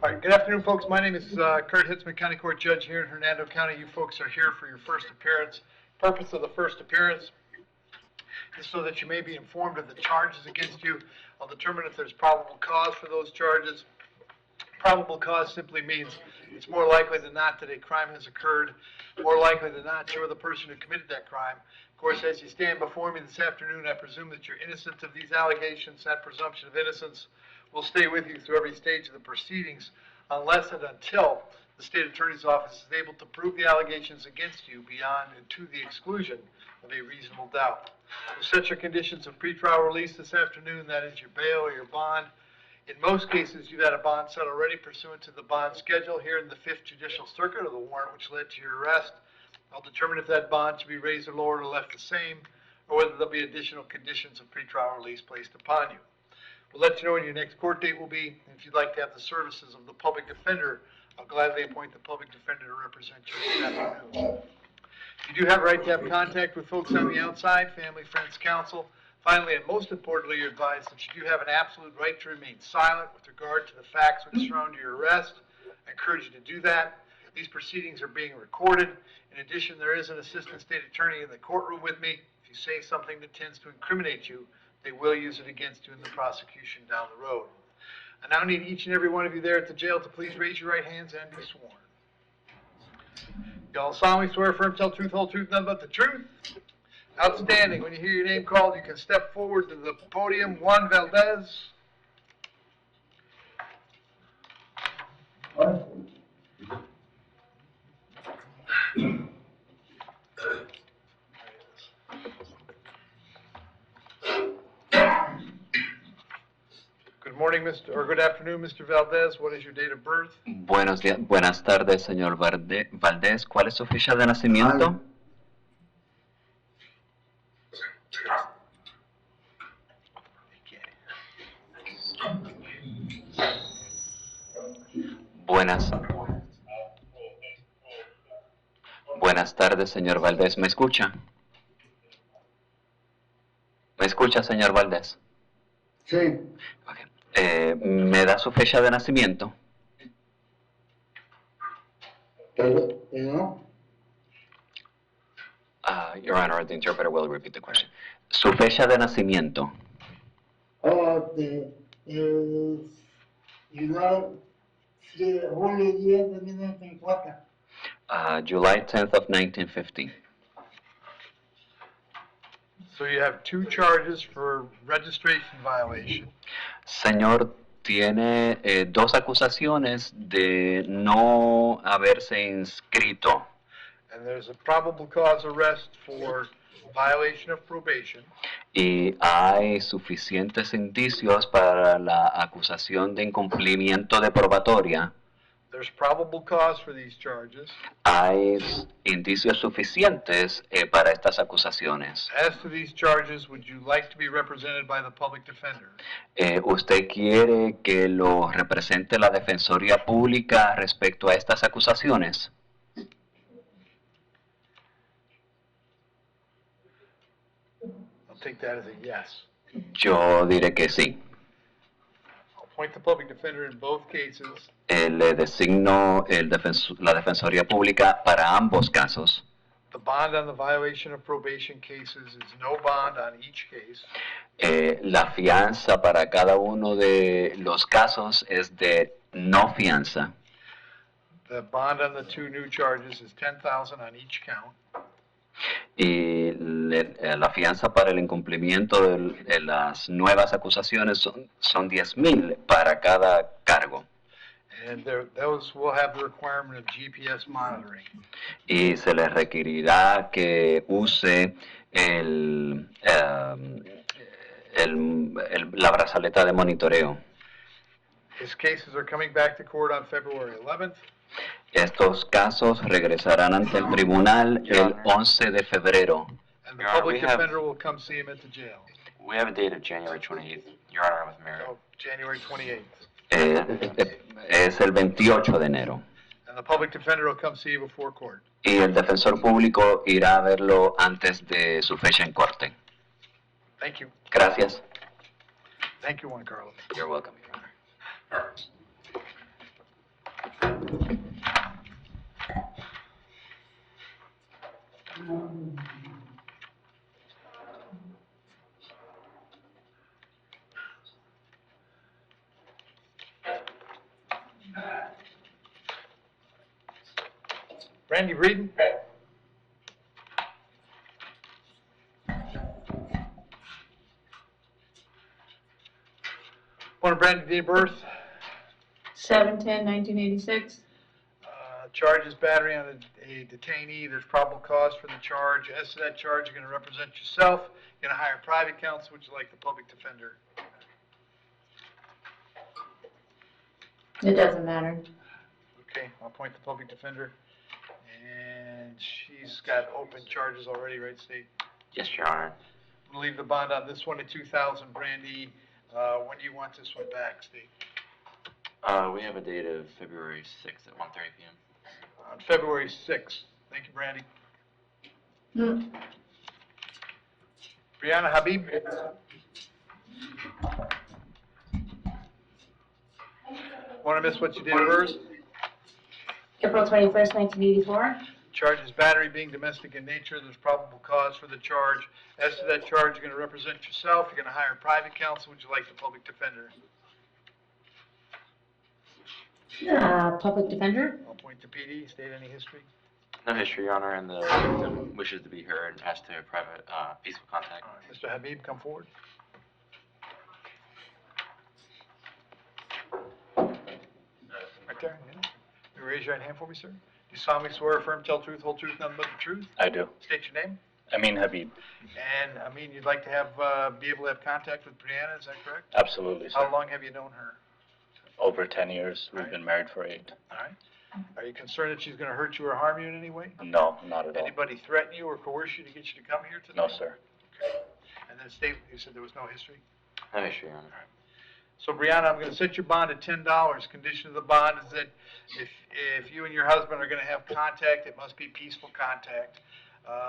All right, good afternoon, folks. My name is Kurt Hitzemann, County Court Judge here in Hernando County. You folks are here for your first appearance. Purpose of the first appearance is so that you may be informed of the charges against you. I'll determine if there's probable cause for those charges. Probable cause simply means it's more likely than not that a crime has occurred. More likely than not, you're the person who committed that crime. Of course, as you stand before me this afternoon, I presume that you're innocent of these allegations. That presumption of innocence will stay with you through every stage of the proceedings unless and until the state attorney's office is able to prove the allegations against you beyond and to the exclusion of a reasonable doubt. We'll set your conditions of pretrial release this afternoon, that is your bail or your bond. In most cases, you've had a bond set already pursuant to the bond schedule here in the 5th Judicial Circuit, or the warrant which led to your arrest. I'll determine if that bond should be raised or lowered or left the same, or whether there'll be additional conditions of pretrial release placed upon you. We'll let you know when your next court date will be. If you'd like to have the services of the public defender, I'll gladly appoint the public defender to represent you this afternoon. You do have a right to have contact with folks on the outside, family, friends, counsel. Finally, and most importantly, you're advised that you do have an absolute right to remain silent with regard to the facts which surround your arrest. I encourage you to do that. These proceedings are being recorded. In addition, there is an assistant state attorney in the courtroom with me. If you say something that tends to incriminate you, they will use it against you in the prosecution down the road. I now need each and every one of you there at the jail to please raise your right hands and be sworn. You all solemnly swear, affirm, tell truth, whole truth, nothing but the truth? Outstanding. When you hear your name called, you can step forward to the podium. Juan Valdez. Good morning, good afternoon, Mr. Valdez. What is your date of birth? Buenos días, buenas tardes, señor Valdés. ¿Cuál es su fecha de nacimiento? Buenas tardes, señor Valdés. ¿Me escucha? ¿Me escucha, señor Valdés? Sí. Okay. ¿Me da su fecha de nacimiento? ¿No? Your Honor, the interpreter will repeat the question. ¿Su fecha de nacimiento? Julio 10 de 1954. July 10th of 1950. So you have two charges for registration violation. Señor, tiene dos acusaciones de no haberse inscrito. And there's a probable cause arrest for violation of probation. Y hay suficientes indicios para la acusación de incumplimiento de probatoria. There's probable cause for these charges. Hay indicios suficientes para estas acusaciones. As to these charges, would you like to be represented by the public defender? ¿Usted quiere que lo represente la Defensoría Pública respecto a estas acusaciones? I'll take that as a yes. Yo diré que sí. I'll appoint the public defender in both cases. Le designo la Defensoría Pública para ambos casos. The bond on the violation of probation cases is no bond on each case. La fianza para cada uno de los casos es de no fianza. The bond on the two new charges is $10,000 on each count. Y la fianza para el incumplimiento de las nuevas acusaciones son $10,000 para cada cargo. And those will have the requirement of GPS monitoring. Y se les requerirá que use la brazaleta de monitoreo. His cases are coming back to court on February 11th. Estos casos regresarán ante el tribunal el 11 de febrero. And the public defender will come see him at the jail. We have a date of January 28th. Your Honor, I'm with Mary. Oh, January 28th. Es el 28 de enero. And the public defender will come see you before court. Y el defensor público irá a verlo antes de su fecha en corte. Thank you. Gracias. Thank you, Juan Carlos. You're welcome, Your Honor. Brandy Breeden? Morning, Brandy, date of birth? 7/10/1986. Charges battery on a detainee. There's probable cause for the charge. As to that charge, you're going to represent yourself. You're going to hire private counsel. Would you like the public defender? It doesn't matter. Okay, I'll appoint the public defender. And she's got open charges already, right, State? Yes, Your Honor. I'm going to leave the bond on this one at $2,000, Brandy. When do you want this one back, State? We have a date of February 6th at 1:30 p.m. On February 6th. Thank you, Brandy. Brianna Habib? Want to miss what you did first? April 21st, 1984. Charge is battery being domestic in nature. There's probable cause for the charge. As to that charge, you're going to represent yourself. You're going to hire private counsel. Would you like the public defender? Public defender. I'll appoint the PD. State any history. No history, Your Honor, and the victim wishes to be heard as to private, peaceful contact. All right, Mr. Habib, come forward. Right there, yeah. You raise your right hand for me, sir. Do you solemnly swear, affirm, tell truth, whole truth, nothing but the truth? I do. State your name. Amin Habib. And, I mean, you'd like to have, be able to have contact with Brianna, is that correct? Absolutely, How sir. long have you known her? Over 10 years. We've Right. been married for 8. All right. Are you concerned that she's going to hurt you or harm you in any way? No, not at all. Anybody threaten you or coerce you to get you to come here today? No, sir. And then state, you said there was no history? No history, Your Honor. So Brianna, I'm going to set your bond at $10. Condition of the bond is that if you and your husband are going to have contact, it must be peaceful contact.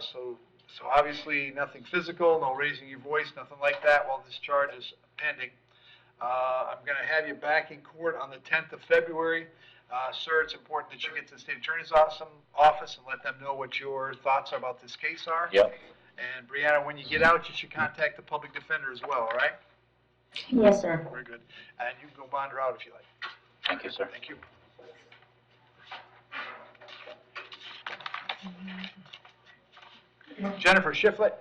So obviously nothing physical, no raising your voice, nothing like that while this charge is pending. I'm going to have you back in court on the 10th of February. Sir, it's important that you get to the state attorney's office and let them know what your thoughts about this case are. Yep. And Brianna, when you get out, you should contact the public defender as well, all right? Yes, sir. Very good. And you can go bond her out if you like. Thank you, sir. Thank you. Jennifer Shiflett.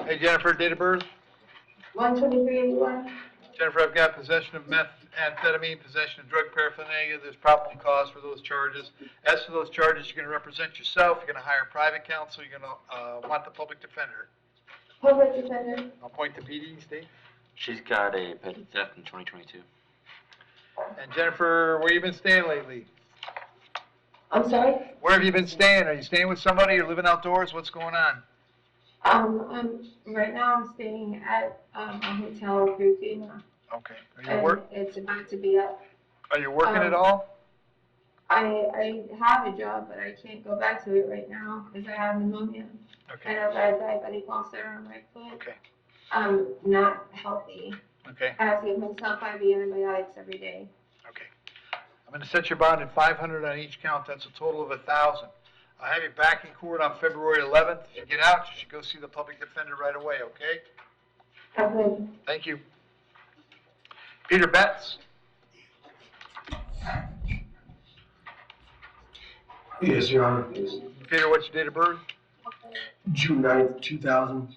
Hey Jennifer, date of birth? 1/23/81. Jennifer, I've got possession of methamphetamine, possession of drug paraphernalia. There's probable cause for those charges. As to those charges, you're going to represent yourself. You're going to hire private counsel. You're going to want the public defender. Public defender. I'll point to PD, Steve. She's got a petty theft in 2022. And Jennifer, where you been staying lately? I'm sorry? Where have you been staying? Are you staying with somebody or living outdoors? What's going on? Right now I'm staying at a hotel in Virginia. Okay. Are you work? It's about to be up. Are you working at all? I have a job, but I can't go back to it right now because I have pneumonia. Okay. And I've had diabetic ulcer on my foot. Okay. I'm not healthy. Okay. I have to give myself IV antibiotics every day. Okay. I'm going to set your bond at $500 on each count. That's a total of $1,000. I'll have you back in court on February 11th. If you get out, you should go see the public defender right away, okay? Okay. Thank you. Peter Betts. Yes, Your Honor. Peter, what's your date of birth? June 9th, 2000.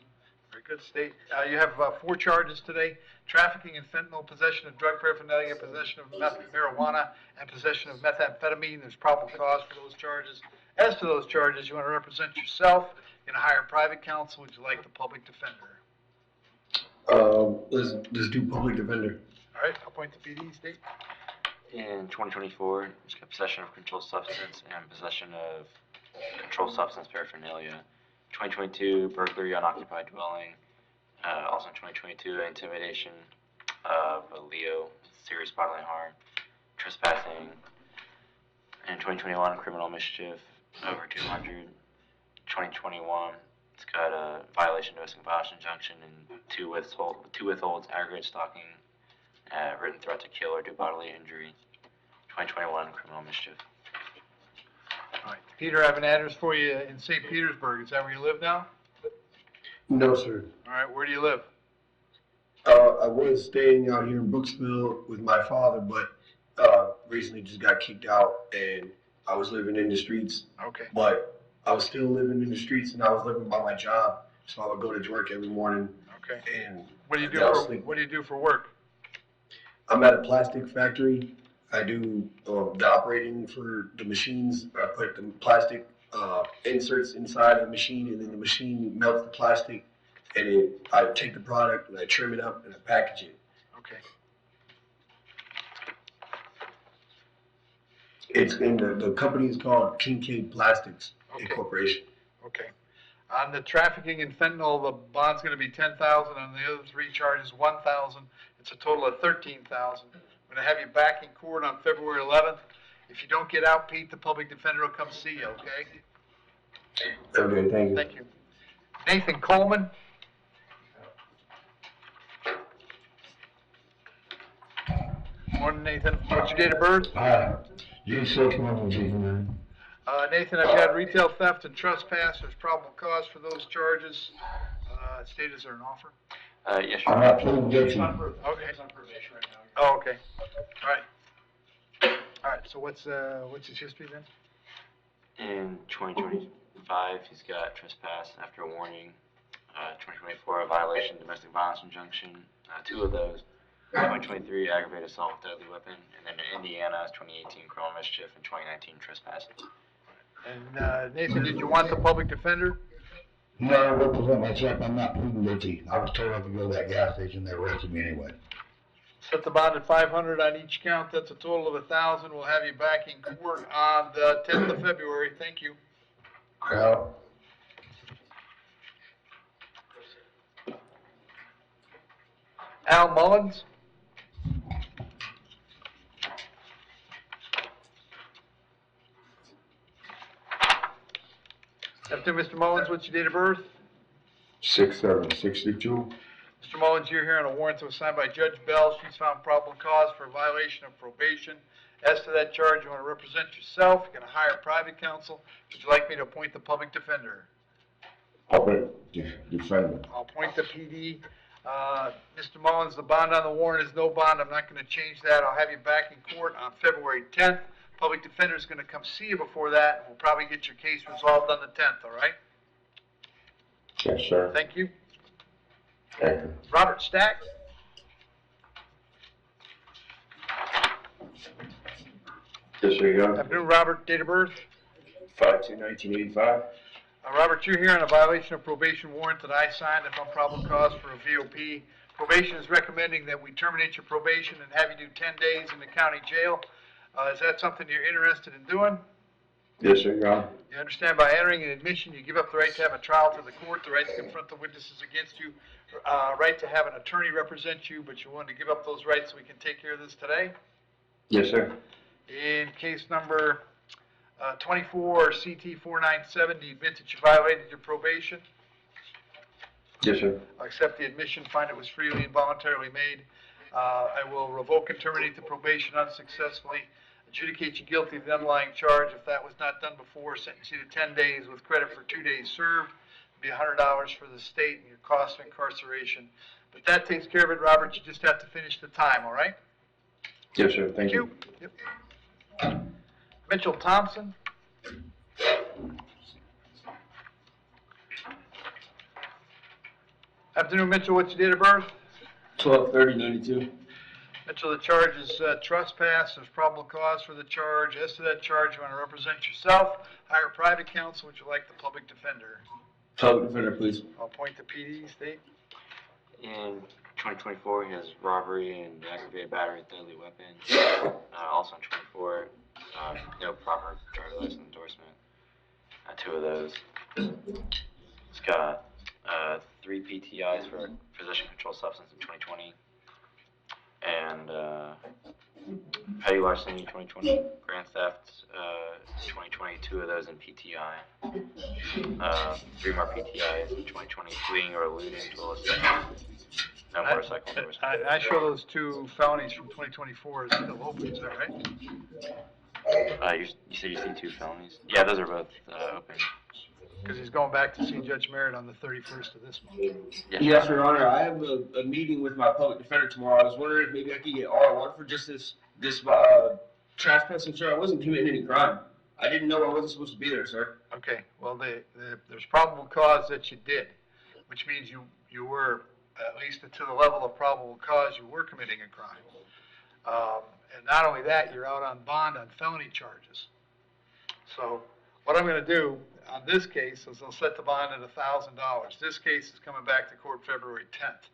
Very good, State. You have 4 charges today: trafficking in fentanyl, possession of drug paraphernalia, possession of marijuana, and possession of methamphetamine. There's probable cause for those charges. As to those charges, you want to represent yourself. You're going to hire private counsel. Would you like the public defender? Let's do public defender. All right, I'll point to PD, State. In 2024, she's got possession of controlled substance and possession of controlled substance paraphernalia. 2022, burglary, unoccupied dwelling. Also in 2022, intimidation of a Leo, serious bodily harm, trespassing. In 2021, criminal mischief, over 200. 2021, It's got a violation of domestic violence injunction and two withholds aggregate stalking, written threat to kill or do bodily injury. 2021 criminal mischief. All right. Peter, I have an address for you in St. Petersburg. Is that where you live now? No, sir. All right. Where do you live? I was staying out here in Brooksville with my father, but recently just got kicked out, and I was living in the streets. Okay. But I was still living in the streets, and I was living by my job, so I would go to work every morning. Okay. And What do you do I was for sleeping. What do you do for work? I'm at a plastic factory. I do the operating for the machines. I put the plastic inserts inside of the machine, and then the machine melts the plastic, and I take the product and I trim it up and I package it. Okay. It's in the company is called Kincaid Plastics Okay. Incorporation. Okay. On the trafficking in fentanyl, the bond's going to be $10,000. On the other three charges, $1,000. It's a total of $13,000. I'm going to have you back in court on February 11th. If you don't get out, Pete, the public defender will come see you. Okay? Okay, thank you. Thank you. Nathan Coleman. Morning, Nathan. What's your date of birth? Hi. June 6th, morning, Hitzemann. Nathan, I've got retail theft and trespass. There's probable cause for those charges. State, is there an offer? Yes, I'm sir. not pleading guilty. Okay. Oh, okay. All right. All right. So what's his history then? In 2025, he's got trespass after a warning. 2024, a violation of domestic violence injunction. Two of those. 2023, aggravated assault with deadly weapon. And then in Indiana, 2018, criminal mischief, and 2019, trespass. And Nathan, did you want the public defender? No, I represent myself. I'm not pleading guilty. I was told I could go to that gas station. They arrested me anyway. Set the bond at $500 on each count. That's a total of $1,000. We'll have you back in court on the 10th of February. Thank you. Well, Al Mullins. After Mr. Mullins, what's your date of birth? 6/7/62. Mr. Mullins, you're here on a warrant that was signed by Judge Bell. She's found probable cause for a violation of probation. As to that charge, you want to represent yourself. You're going to hire private counsel. Would you like me to appoint the public defender? Public defender. I'll appoint the PD. Mr. Mullins, the bond on the warrant is no bond. I'm not going to change that. I'll have you back in court on February 10th. Public defender is going to come see you before that. We'll probably get your case resolved on the 10th, all right? Yes, sir. Thank you. Thank you. Robert Stack. Yes, sir, you got Afternoon, Robert. Date of birth? 5/2/1985. Robert, you're here on a violation of probation warrant that I signed if on probable cause for a VOP. Probation is recommending that we terminate your probation and have you do 10 days in the county jail. Is that something you're interested in doing? Yes, sir, Your Honor. You understand by entering an admission, you give up the right to have a trial to the court, the right to confront the witnesses against you, right to have an attorney represent you, but you want to give up those rights so we can take care of this today? Yes, sir. In case number 24 CT 497, do you admit that you violated your probation? Yes, sir. I'll accept the admission, find it was freely and voluntarily made. I will revoke and terminate the probation unsuccessfully, adjudicate you guilty of the underlying charge. If that was not done before, sentence you to 10 days with credit for 2 days served. It'd be $100 for the state and your cost of incarceration. But that takes care of it, Robert. You just have to finish the time, all right? Yes, sir. Thank you. Yep. Mitchell Thompson. Afternoon, Mitchell. What's your date of birth? 12/30/92. Mitchell, the charge is trespass. There's probable cause for the charge. As to that charge, you want to represent yourself, hire private counsel. Would you like the public defender? Public defender, please. I'll appoint the PD, state. In 2024, he has robbery and aggravated battery with deadly weapon. Also in 24, no proper driver's license endorsement. Two of those. He's got 3 PTIs for possession of controlled substance in 2020. and petty larceny 2020, grand theft 2020, 2 of those in PTI, 3 more PTIs in 2020, fleeing or eluding to a second, no motorcycle endorsement. I show those 2 felonies from 2024 as still open, is that right? You said you see 2 felonies? Yeah, those are both open. Because he's going back to see Judge Merritt on the 31st of this month. Yes, Your Honor. I have a meeting with my public defender tomorrow. I was wondering if maybe I could get R1 for just this trespassing, sir. I wasn't committing any crime. I didn't know I wasn't supposed to be there, sir. Okay, well, there's probable cause that you did, which means you were, at least to the level of probable cause, you were committing a crime. And not only that, you're out on bond on felony charges. So what I'm going to do on this case is I'll set the bond at $1,000. This case is coming back to court February 10th.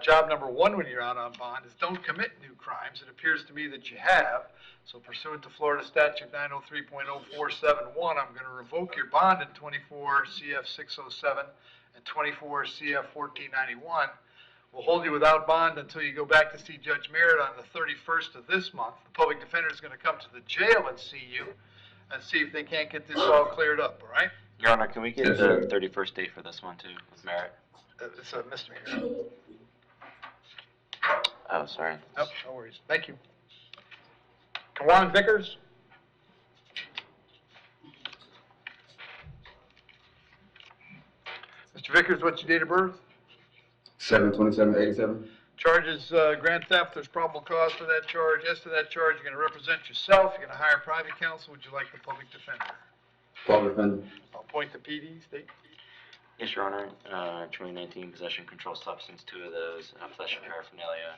Job number 1 when you're out on bond is don't commit new crimes. It appears to me that you have. So pursuant to Florida Statute 903.0471, I'm going to revoke your bond in 24 CF 607 and 24 CF 1491. We'll hold you without bond until you go back to see Judge Merritt on the 31st of this month. The public defender is going to come to the jail and see you and see if they can't get this all cleared up, all right? Your Honor, can we get Yes, the sir. 31st date for this one too, with Merritt? It's a misdemeanor. Oh, sorry. Nope, no worries. Thank you. Kawan Vickers? Mr. Vickers, what's your date of birth? 7/27/87. Charges, grand theft, there's probable cause for that charge. As to that charge, you're gonna represent yourself, you're gonna hire private counsel. Would you like the public defender? Public defender. I'll appoint the PD, state. Yes, Your Honor. 2019 possession controlled substance, 2 of those, possession paraphernalia.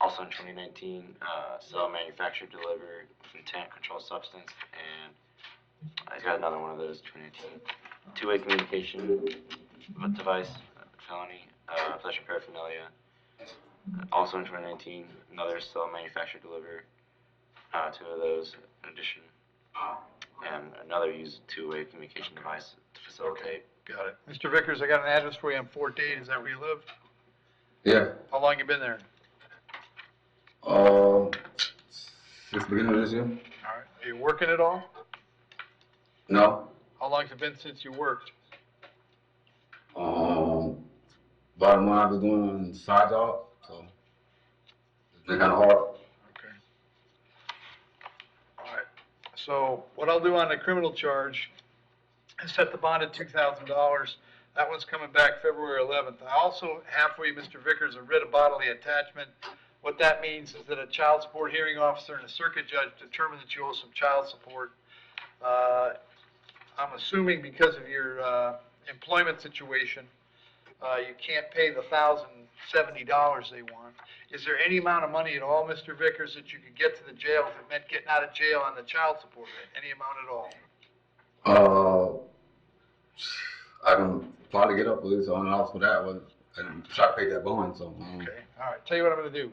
Also in 2019, sell, manufacture, deliver with intent, controlled substance, and I got another one of those. 2019, 2-way communication with device, felony, possession paraphernalia. Also in 2019, another sell, manufacture, deliver, 2 of those in addition, and another use 2-way communication device to facilitate. Got it. Mr. Vickers, I got an address for you on Fort Dade. Is that where you live? Yeah. How long you been there? Since the beginning of this year? All right. Are you working at all? No. How long's it been since you worked? About a month I've been doing side job, so it's been kind of hard. Okay. All right. So what I'll do on the criminal charge is set the bond at $2,000. That one's coming back February 11th. I also have for you, Mr. Vickers, a writ of bodily attachment. What that means is that a child support hearing officer and a circuit judge determine that you owe some child support. I'm assuming because of your employment situation, you can't pay the $1,070 they want. Is there any amount of money at all, Mr. Vickers, that you could get to the jail if it meant getting out of jail on the child support rate? Any amount at all? I can probably get up at least $100 for that one and try to pay that bond, so. Okay, all right, tell you what I'm gonna do.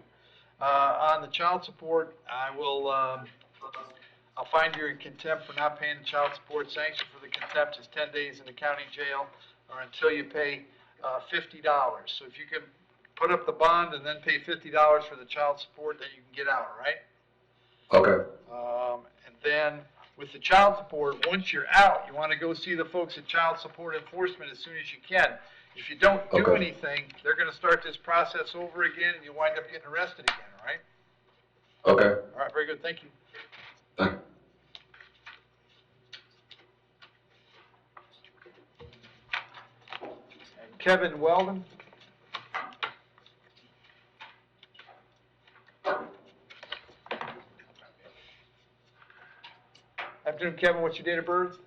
On the child support, I will, I'll find you in contempt for not paying the child support. Sanction for the contempt is 10 days in the county jail or until you pay $50. So if you can put up the bond and then pay $50 for the child support, then you can get out, all right? Okay. And then with the child support, once you're out, you want to go see the folks at Child Support Enforcement as soon as you can. If you don't do Okay. anything, they're going to start this process over again and you wind up getting arrested again, all right? Okay. All right, very good, thank you. Thank you. And Kevin Weldon. Afternoon, Kevin, what's your date of birth?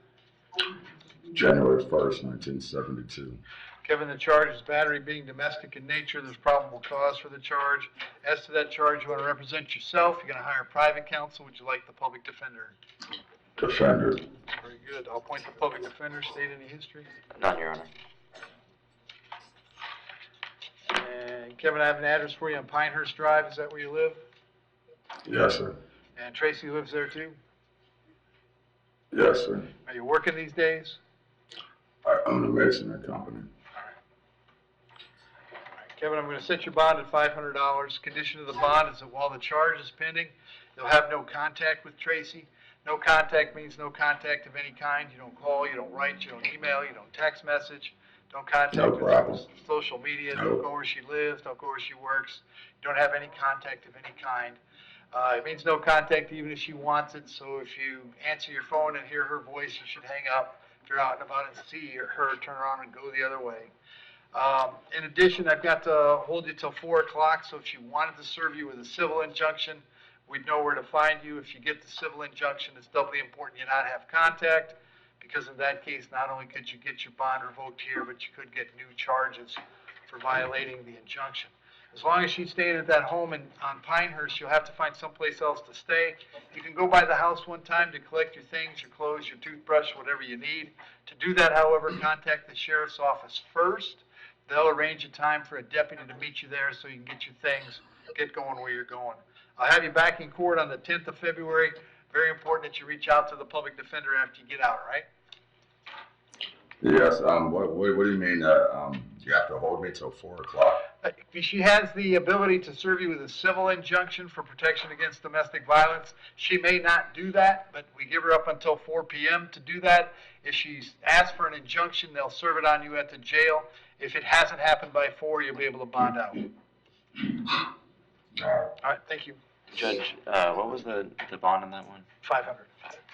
January 1st, 1972. Kevin, the charge is battery being domestic in nature. There's probable cause for the charge. As to that charge, you want to represent yourself. You're going to hire private counsel. Would you like the public defender? Defender. Very good. I'll appoint the public defender. State any history. None, Your Honor. And Kevin, I have an address for you on Pinehurst Drive. Is that where you live? Yes, sir. And Tracy lives there too? Yes, sir. Are you working these days? I own a masonry company. All right. Kevin, I'm gonna set your bond at $500. Condition of the bond is that while the charge is pending, you'll have no contact with Tracy. No contact means no contact of any kind. You don't call, you don't write, you don't email, you don't text message, don't contact No her problem. through social media, No. don't go where she lives, don't go where she works. You don't have any contact of any kind. It means no contact even if she wants it, so if you answer your phone and hear her voice, you should hang up. If you're out and about and see her, turn around and go the other way. In addition, I've got to hold you till 4 o'clock, so if she wanted to serve you with a civil injunction, we'd know where to find you. If you get the civil injunction, it's doubly important you not have contact, because in that case, not only could you get your bond revoked here, but you could get new charges for violating the injunction. As long as she's staying at that home on Pinehurst, you'll have to find someplace else to stay. You can go by the house one time to collect your things, your clothes, your toothbrush, whatever you need. To do that, however, contact the sheriff's office first. They'll arrange a time for a deputy to meet you there so you can get your things, get going where you're going. I'll have you back in court on the 10th of February. Very important that you reach out to the public defender after you get out, all right? Yes, what do you mean, you have to hold me till 4 o'clock? She has the ability to serve you with a civil injunction for protection against domestic violence. She may not do that, but we give her up until 4 p.m. to do that. If she's asked for an injunction, they'll serve it on you at the jail. If it hasn't happened by 4, you'll be able to bond out. All right. All right, thank you. Judge, what was the bond on that one? 500.